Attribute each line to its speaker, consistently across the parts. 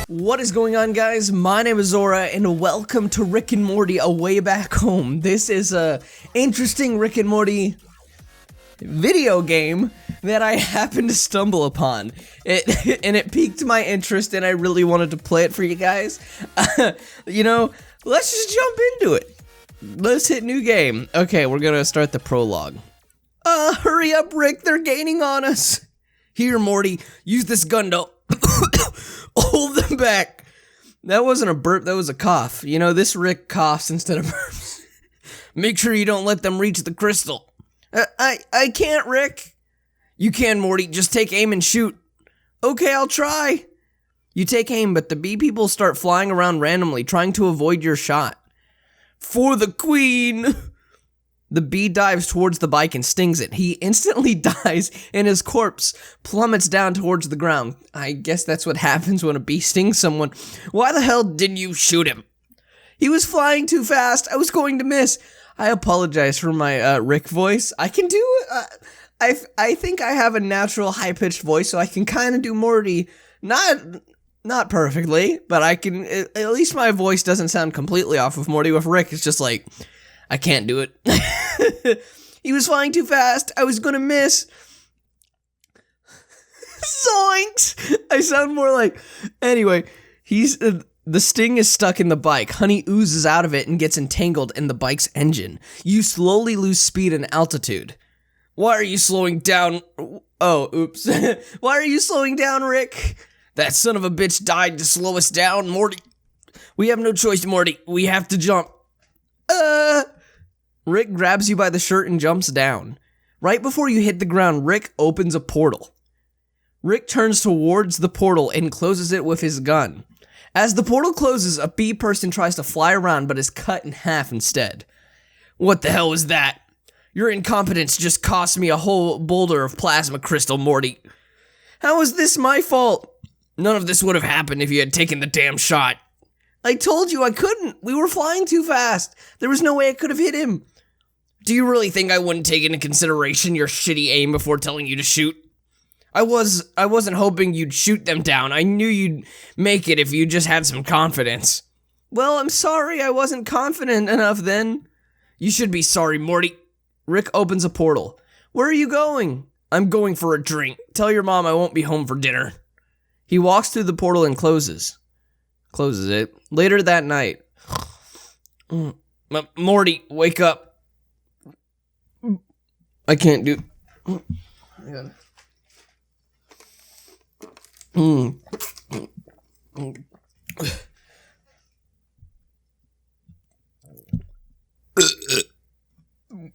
Speaker 1: What is going on, guys? My name is Zora, and welcome to Rick and Morty A Way Back Home. This is a interesting Rick and Morty video game that I happened to stumble upon. It piqued my interest, and I really wanted to play it for you guys. Let's just jump into it. Let's hit new game. Okay, we're gonna start the prologue. Hurry up, Rick, they're gaining on us. Here, Morty, use this gun to hold them back. That wasn't a burp, that was a cough. You know, this Rick coughs instead of burps. Make sure you don't let them reach the crystal. I can't, Rick. You can, Morty, just take aim and shoot. Okay, I'll try. You take aim, but the bee people start flying around randomly, trying to avoid your shot. For the queen! The bee dives towards the bike and stings it. He instantly dies, and his corpse plummets down towards the ground. I guess that's what happens when a bee stings someone. Why the hell didn't you shoot him? He was flying too fast. I was going to miss. I apologize for my Rick voice. I can do it. I think I have a natural high-pitched voice, so I can kind of do Morty. Not perfectly, but I can. At least my voice doesn't sound completely off of Morty. With Rick, it's just like, I can't do it. He was flying too fast. I was gonna miss. Zoinks! I sound more like... Anyway, the sting is stuck in the bike. Honey oozes out of it and gets entangled in the bike's engine. You slowly lose speed and altitude. Why are you slowing down? Oh, oops. Why are you slowing down, Rick? That son of a bitch died to slow us down, Morty. We have no choice, Morty. We have to jump. Rick grabs you by the shirt and jumps down. Right before you hit the ground, Rick opens a portal. Rick turns towards the portal and closes it with his gun. As the portal closes, a bee person tries to fly around but is cut in half instead. What the hell was that? Your incompetence just cost me a whole boulder of plasma crystal, Morty. How is this my fault? None of this would have happened if you had taken the damn shot. I told you I couldn't. We were flying too fast. There was no way I could have hit him. Do you really think I wouldn't take into consideration your shitty aim before telling you to shoot? I wasn't hoping you'd shoot them down. I knew you'd make it if you just had some confidence. Well, I'm sorry I wasn't confident enough then. You should be sorry, Morty. Rick opens a portal. Where are you going? I'm going for a drink. Tell your mom I won't be home for dinner. He walks through the portal and closes it. Later that night. Morty, wake up. I can't do...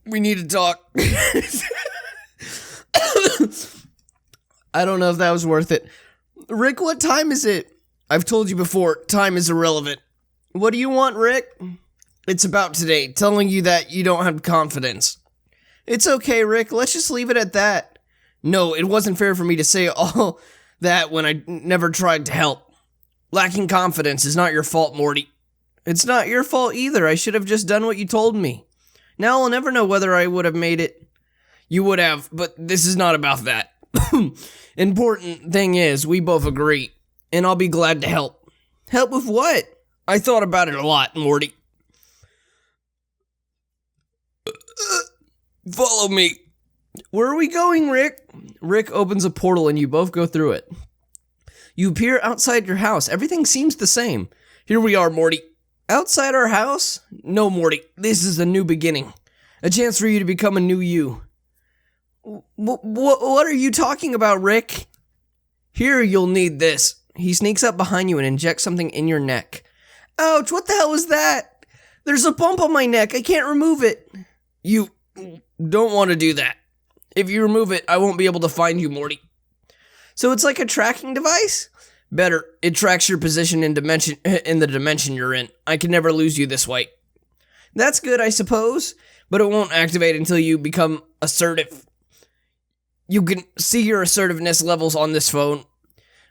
Speaker 1: We need to talk. I don't know if that was worth it. Rick, what time is it? I've told you before, time is irrelevant. What do you want, Rick? It's about today, telling you that you don't have confidence. It's okay, Rick, let's just leave it at that. No, it wasn't fair for me to say all that when I never tried to help. Lacking confidence is not your fault, Morty. It's not your fault either, I should have just done what you told me. Now I'll never know whether I would have made it. You would have, but this is not about that. Important thing is, we both agree, and I'll be glad to help. Help with what? I thought about it a lot, Morty. Follow me. Where are we going, Rick? Rick opens a portal and you both go through it. You appear outside your house. Everything seems the same. Here we are, Morty. Outside our house? No, Morty. This is a new beginning. A chance for you to become a new you. What are you talking about, Rick? Here, you'll need this. He sneaks up behind you and injects something in your neck. Ouch, what the hell was that? There's a bump on my neck. I can't remove it. You don't want to do that. If you remove it, I won't be able to find you, Morty. So it's like a tracking device? Better, it tracks your position in the dimension you're in. I can never lose you this way. That's good, I suppose, but it won't activate until you become assertive. You can see your assertiveness levels on this phone.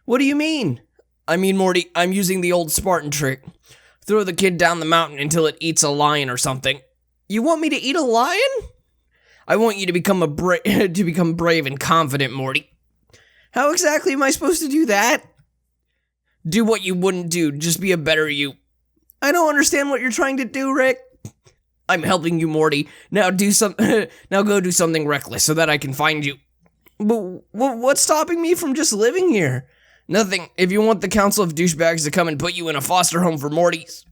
Speaker 1: What do you mean? I mean, Morty, I'm using the old Spartan trick. Throw the kid down the mountain until it eats a lion or something. You want me to eat a lion? I want you to become brave and confident, Morty. How exactly am I supposed to do that? Do what you wouldn't do, just be a better you. I don't understand what you're trying to do, Rick. I'm helping you, Morty. Now now go do something reckless so that I can find you. But what's stopping me from just living here? Nothing. If you want the Council of Douchebags to come and put you in a foster home for Mortys.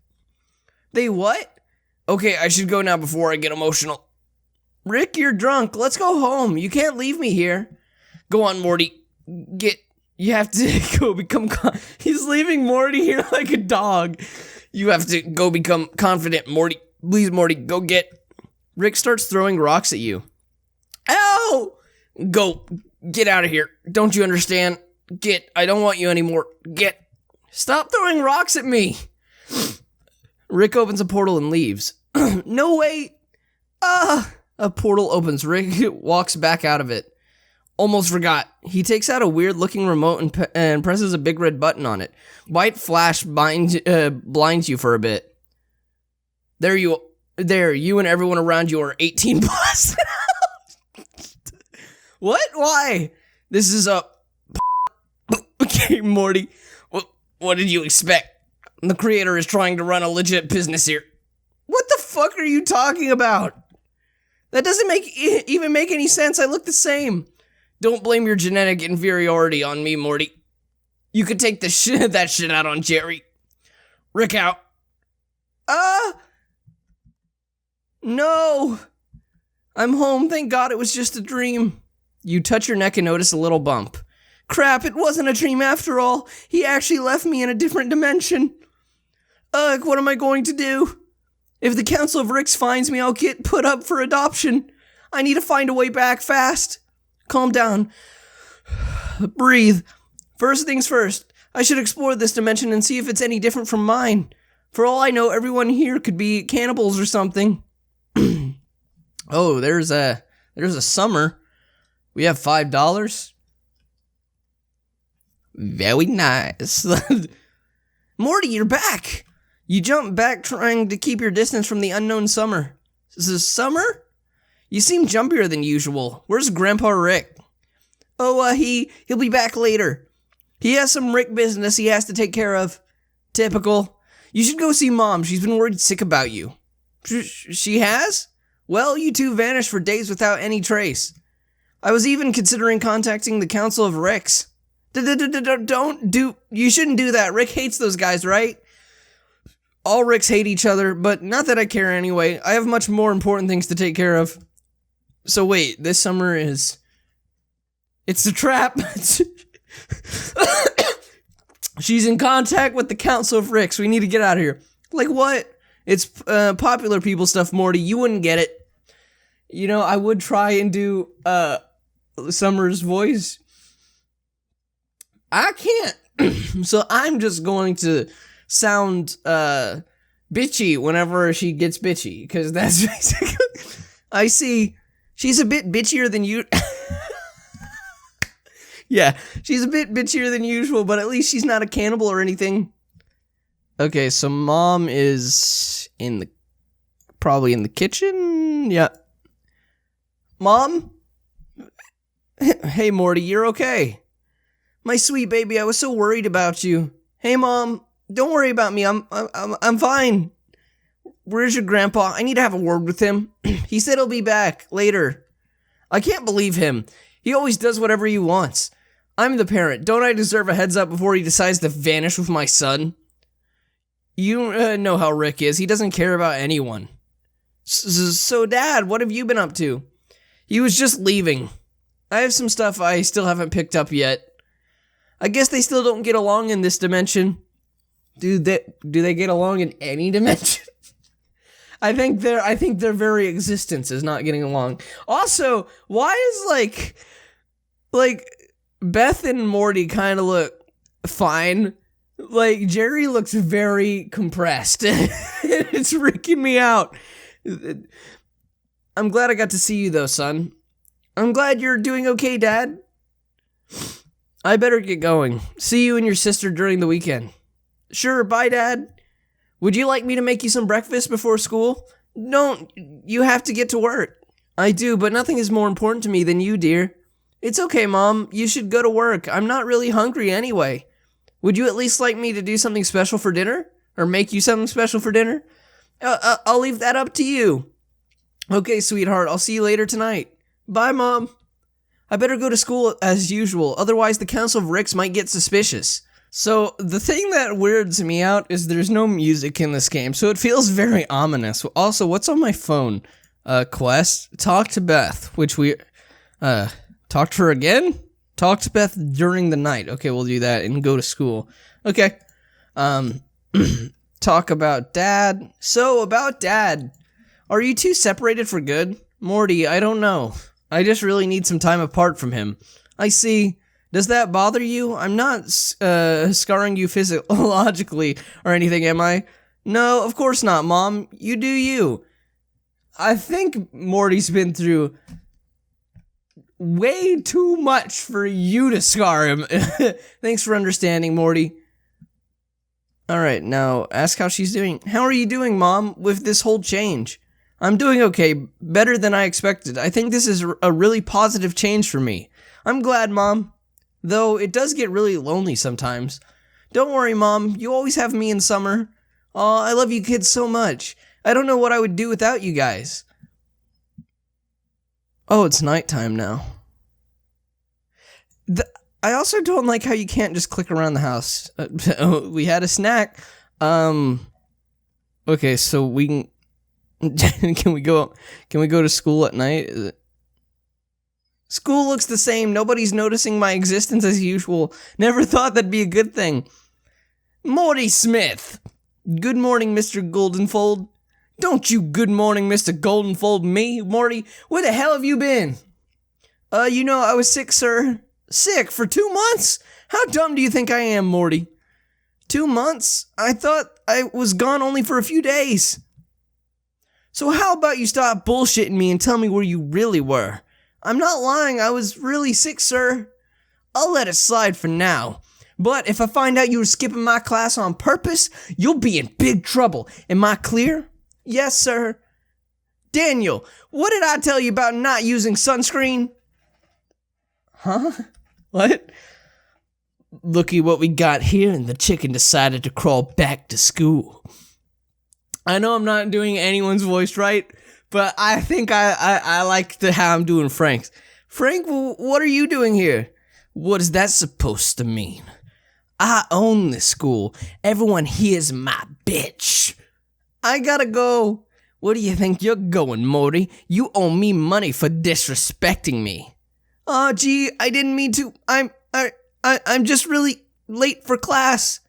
Speaker 1: They what? Okay, I should go now before I get emotional. Rick, you're drunk. Let's go home. You can't leave me here. Go on, Morty. You have to go become... He's leaving Morty here like a dog. You have to go become confident, Morty. Please, Morty, go get... Rick starts throwing rocks at you. Ow! Go. Get out of here. Don't you understand? Get. I don't want you anymore. Get. Stop throwing rocks at me. Rick opens a portal and leaves. No way. A portal opens. Rick walks back out of it. Almost forgot. He takes out a weird-looking remote and presses a big red button on it. White flash blinds you for a bit. There, you and everyone around you are 18 plus. What? Why? This is a... Okay, Morty. What did you expect? The creator is trying to run a legit business here. What the fuck are you talking about? That doesn't even make any sense. I look the same. Don't blame your genetic inferiority on me, Morty. You could take that shit out on Jerry. Rick out. No. I'm home. Thank God it was just a dream. You touch your neck and notice a little bump. Crap, it wasn't a dream after all. He actually left me in a different dimension. Ugh, what am I going to do? If the Council of Ricks finds me, I'll get put up for adoption. I need to find a way back fast. Calm down. Breathe. First things first, I should explore this dimension and see if it's any different from mine. For all I know, everyone here could be cannibals or something. Oh, there's a summer. We have $5. Very nice. Morty, you're back. You jumped back trying to keep your distance from the unknown summer. Is this summer? You seem jumpier than usual. Where's Grandpa Rick? Oh, he'll be back later. He has some Rick business he has to take care of. Typical. You should go see Mom. She's been worried sick about you. She has? Well, you two vanished for days without any trace. I was even considering contacting the Council of Ricks. You shouldn't do that. Rick hates those guys, right? All Ricks hate each other, but not that I care anyway. I have much more important things to take care of. So wait, this summer is... It's a trap. She's in contact with the Council of Ricks. We need to get out of here. Like what? It's popular people stuff, Morty. You wouldn't get it. You know, I would try and do Summer's voice. I can't. So I'm just going to sound bitchy whenever she gets bitchy, because that's basically... I see. She's a bit bitchier than you... Yeah, she's a bit bitchier than usual, but at least she's not a cannibal or anything. Okay, so Mom is probably in the kitchen. Yeah. Mom? Hey, Morty, you're okay. My sweet baby, I was so worried about you. Hey, Mom, don't worry about me. I'm fine. Where's your grandpa? I need to have a word with him. He said he'll be back later. I can't believe him. He always does whatever he wants. I'm the parent. Don't I deserve a heads up before he decides to vanish with my son? You know how Rick is. He doesn't care about anyone. So, Dad, what have you been up to? He was just leaving. I have some stuff I still haven't picked up yet. I guess they still don't get along in this dimension. Do they get along in any dimension? I think their very existence is not getting along. Also, why is like Beth and Morty kind of look fine? Like Jerry looks very compressed. It's freaking me out. I'm glad I got to see you though, son. I'm glad you're doing okay, Dad. I better get going. See you and your sister during the weekend. Sure, bye, Dad. Would you like me to make you some breakfast before school? Don't. You have to get to work. I do, but nothing is more important to me than you, dear. It's okay, Mom. You should go to work. I'm not really hungry anyway. Would you at least like me to do something special for dinner? Or make you something special for dinner? I'll leave that up to you. Okay, sweetheart. I'll see you later tonight. Bye, Mom. I better go to school as usual. Otherwise, the Council of Ricks might get suspicious. So, the thing that weirds me out is there's no music in this game, so it feels very ominous. Also, what's on my phone? Quest. Talk to Beth, which we... talk to her again? Talk to Beth during the night. Okay, we'll do that and go to school. Okay. Talk about Dad. So, about Dad. Are you two separated for good? Morty, I don't know. I just really need some time apart from him. I see. Does that bother you? I'm not, scarring you physiologically or anything, am I? No, of course not, Mom. You do you. I think Morty's been through way too much for you to scar him. Thanks for understanding, Morty. Alright, now, ask how she's doing. How are you doing, Mom, with this whole change? I'm doing okay, better than I expected. I think this is a really positive change for me. I'm glad, Mom. Though, it does get really lonely sometimes. Don't worry, Mom, you always have me in summer. Aw, I love you kids so much. I don't know what I would do without you guys. Oh, it's nighttime now. I also don't like how you can't just click around the house. We had a snack. Okay, so we can... can we go to school at night? School looks the same. Nobody's noticing my existence as usual. Never thought that'd be a good thing. Morty Smith. Good morning, Mr. Goldenfold. Don't you good morning, Mr. Goldenfold me, Morty. Where the hell have you been? I was sick, sir. Sick for 2 months? How dumb do you think I am, Morty? 2 months? I thought I was gone only for a few days. So how about you stop bullshitting me and tell me where you really were? I'm not lying, I was really sick, sir. I'll let it slide for now. But if I find out you were skipping my class on purpose, you'll be in big trouble. Am I clear? Yes, sir. Daniel, what did I tell you about not using sunscreen? Huh? What? Looky what we got here, and the chicken decided to crawl back to school. I know I'm not doing anyone's voice right, but I think I like how I'm doing Frank's. Frank, what are you doing here? What is that supposed to mean? I own this school. Everyone here's my bitch. I gotta go. Where do you think you're going, Morty? You owe me money for disrespecting me. Aw, gee, I didn't mean to. I'm just really late for class.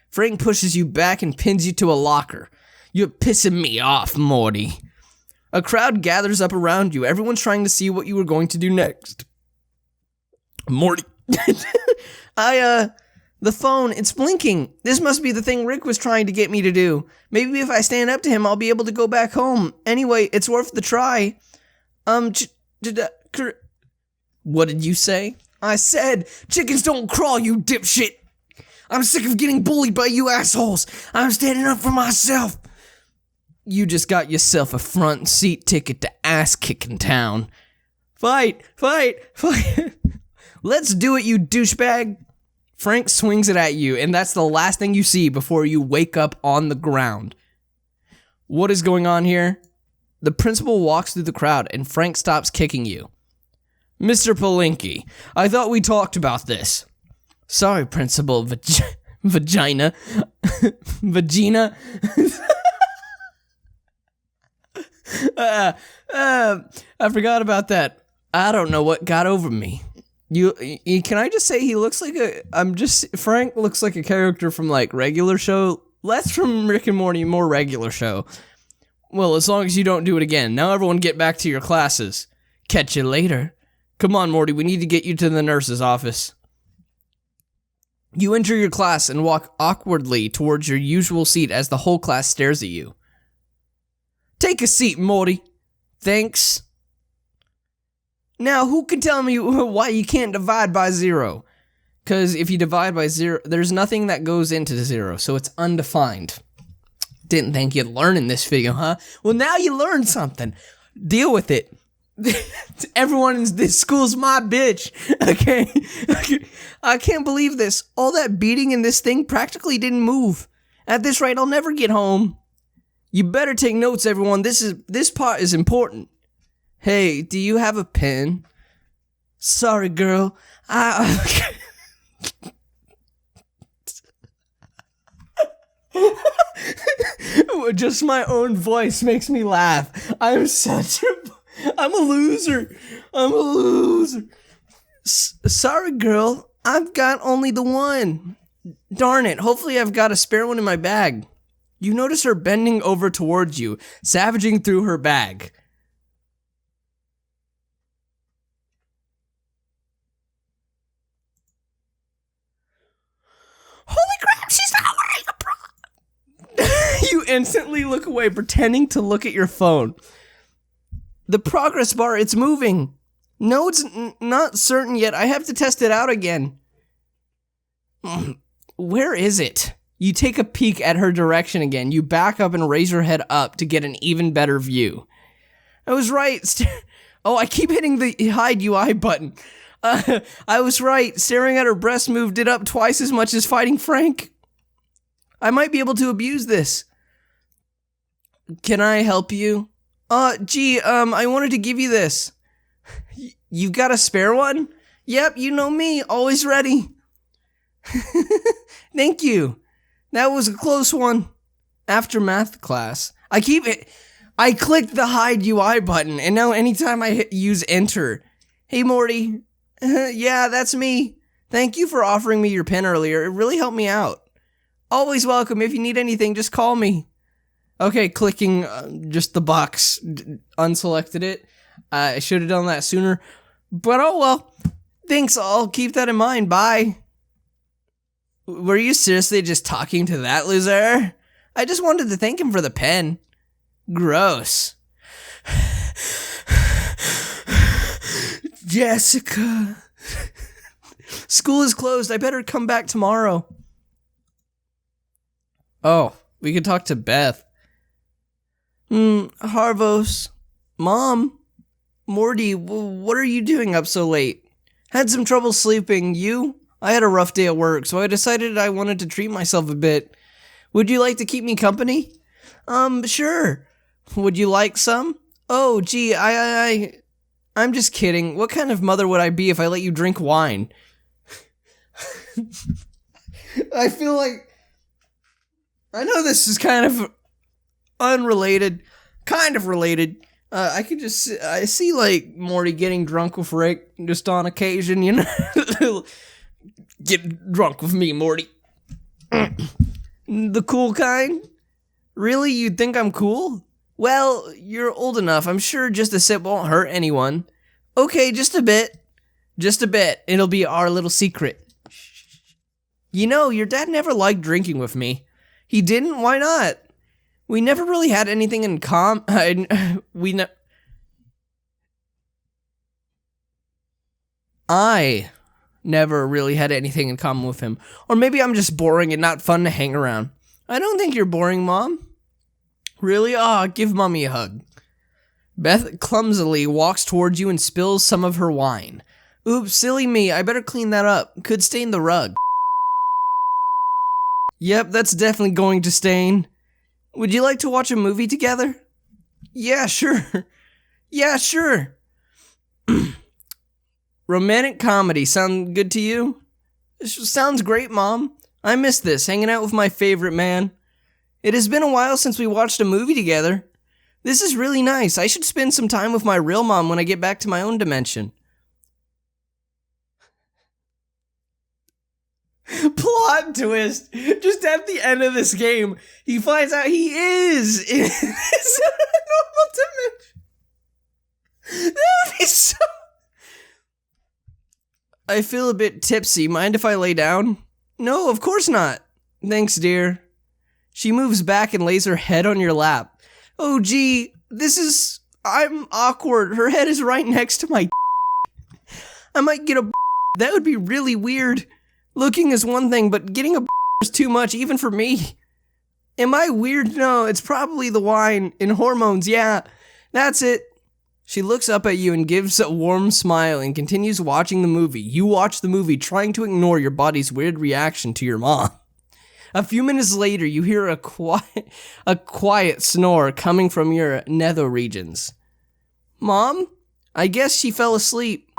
Speaker 1: Frank pushes you back and pins you to a locker. You're pissing me off, Morty. A crowd gathers up around you. Everyone's trying to see what you were going to do next. Morty. The phone, it's blinking. This must be the thing Rick was trying to get me to do. Maybe if I stand up to him, I'll be able to go back home. Anyway, it's worth the try. What did you say? I said, chickens don't crawl, you dipshit. I'm sick of getting bullied by you assholes. I'm standing up for myself. You just got yourself a front seat ticket to ass-kicking town. Fight. Let's do it, you douchebag. Frank swings it at you, and that's the last thing you see before you wake up on the ground. What is going on here? The principal walks through the crowd, and Frank stops kicking you. Mr. Palinky, I thought we talked about this. Sorry, Principal Vagina. Vagina? I forgot about that. I don't know what got over me. Can I just say he looks like Frank looks like a character from like regular show, less from Rick and Morty, more regular show. Well, as long as you don't do it again. Now everyone get back to your classes. Catch you later. Come on, Morty, we need to get you to the nurse's office. You enter your class and walk awkwardly towards your usual seat as the whole class stares at you. Take a seat, Morty. Thanks. Now, who can tell me why you can't divide by 0? Because if you divide by 0, there's nothing that goes into 0, so it's undefined. Didn't think you'd learn in this video, huh? Well, now you learned something. Deal with it. Everyone in this school's my bitch. Okay. I can't believe this. All that beating in this thing practically didn't move. At this rate, I'll never get home. You better take notes, everyone. This part is important. Hey, do you have a pen? Sorry, girl. Just my own voice makes me laugh. I'm a loser. Sorry, girl. I've got only the one. Darn it. Hopefully I've got a spare one in my bag. You notice her bending over towards you, savaging through her bag. Holy crap, she's not wearing a bra! You instantly look away, pretending to look at your phone. The progress bar, it's moving. No, it's not certain yet. I have to test it out again. Where is it? You take a peek at her direction again. You back up and raise your head up to get an even better view. I was right. I keep hitting the hide UI button. I was right. Staring at her breast moved it up twice as much as fighting Frank. I might be able to abuse this. Can I help you? I wanted to give you this. You've got a spare one? Yep, you know me, always ready. Thank you. That was a close one. After math class, I clicked the hide UI button, and now anytime I use enter. Hey, Morty. Yeah, that's me. Thank you for offering me your pen earlier. It really helped me out. Always welcome. If you need anything, just call me. Okay, clicking just the box. Unselected it. I should have done that sooner. But oh well. Thanks, I'll keep that in mind. Bye. Were you seriously just talking to that loser? I just wanted to thank him for the pen. Gross. Jessica. School is closed. I better come back tomorrow. Oh, we could talk to Beth. Harvos. Mom. Morty, what are you doing up so late? Had some trouble sleeping. You? I had a rough day at work, so I decided I wanted to treat myself a bit. Would you like to keep me company? Sure. Would you like some? Oh, gee, I'm just kidding. What kind of mother would I be if I let you drink wine? I feel like... I know this is kind of unrelated. Kind of related. I see like Morty getting drunk with Rick just on occasion, you know? Get drunk with me, Morty. The cool kind? Really? You think I'm cool? Well, you're old enough. I'm sure just a sip won't hurt anyone. Okay, just a bit. Just a bit. It'll be our little secret. You know, your dad never liked drinking with me. He didn't? Why not? We never really had anything in common. I never really had anything in common with him. Or maybe I'm just boring and not fun to hang around. I don't think you're boring, Mom. Really? Give Mommy a hug. Beth clumsily walks towards you and spills some of her wine. Oops, silly me. I better clean that up. Could stain the rug. Yep, that's definitely going to stain. Would you like to watch a movie together? Yeah, sure. Yeah, sure. Romantic comedy, sound good to you? Sounds great, Mom. I miss this, hanging out with my favorite man. It has been a while since we watched a movie together. This is really nice. I should spend some time with my real mom when I get back to my own dimension. Plot twist. Just at the end of this game, he finds out he is in his normal dimension. That would be so... I feel a bit tipsy. Mind if I lay down? No, of course not. Thanks, dear. She moves back and lays her head on your lap. Oh, gee, I'm awkward. Her head is right next to my... I might get a... That would be really weird. Looking is one thing, but getting a... is too much, even for me. Am I weird? No, it's probably the wine and hormones, yeah. That's it. She looks up at you and gives a warm smile and continues watching the movie. You watch the movie, trying to ignore your body's weird reaction to your mom. A few minutes later, you hear a quiet snore coming from your nether regions. Mom? I guess she fell asleep.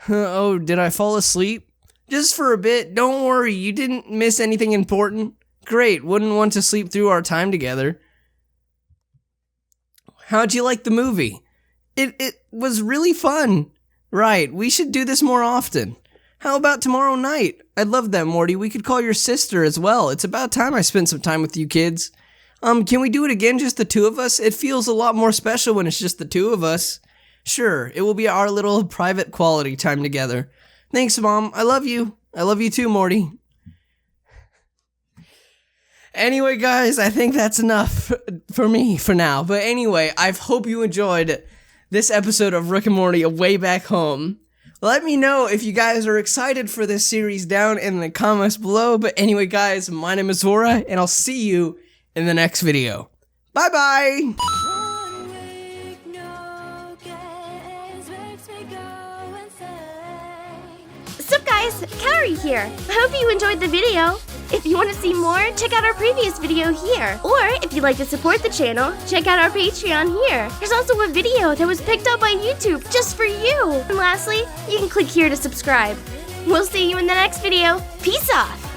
Speaker 1: Oh, did I fall asleep? Just for a bit. Don't worry, you didn't miss anything important. Great, wouldn't want to sleep through our time together. How'd you like the movie? It was really fun. Right, we should do this more often. How about tomorrow night? I'd love that, Morty. We could call your sister as well. It's about time I spent some time with you kids. Can we do it again, just the two of us? It feels a lot more special when it's just the two of us. Sure, it will be our little private quality time together. Thanks, Mom. I love you. I love you too, Morty. Anyway, guys, I think that's enough for me for now. But anyway, I hope you enjoyed this episode of Rick and Morty Way Back Home. Let me know if you guys are excited for this series down in the comments below. But anyway, guys, my name is Zora, and I'll see you in the next video. Bye-bye!
Speaker 2: Sup guys, Carrie here. I hope you enjoyed the video. If you want to see more, check out our previous video here. Or if you'd like to support the channel, check out our Patreon here. There's also a video that was picked up by YouTube just for you. And lastly, you can click here to subscribe. We'll see you in the next video. Peace off!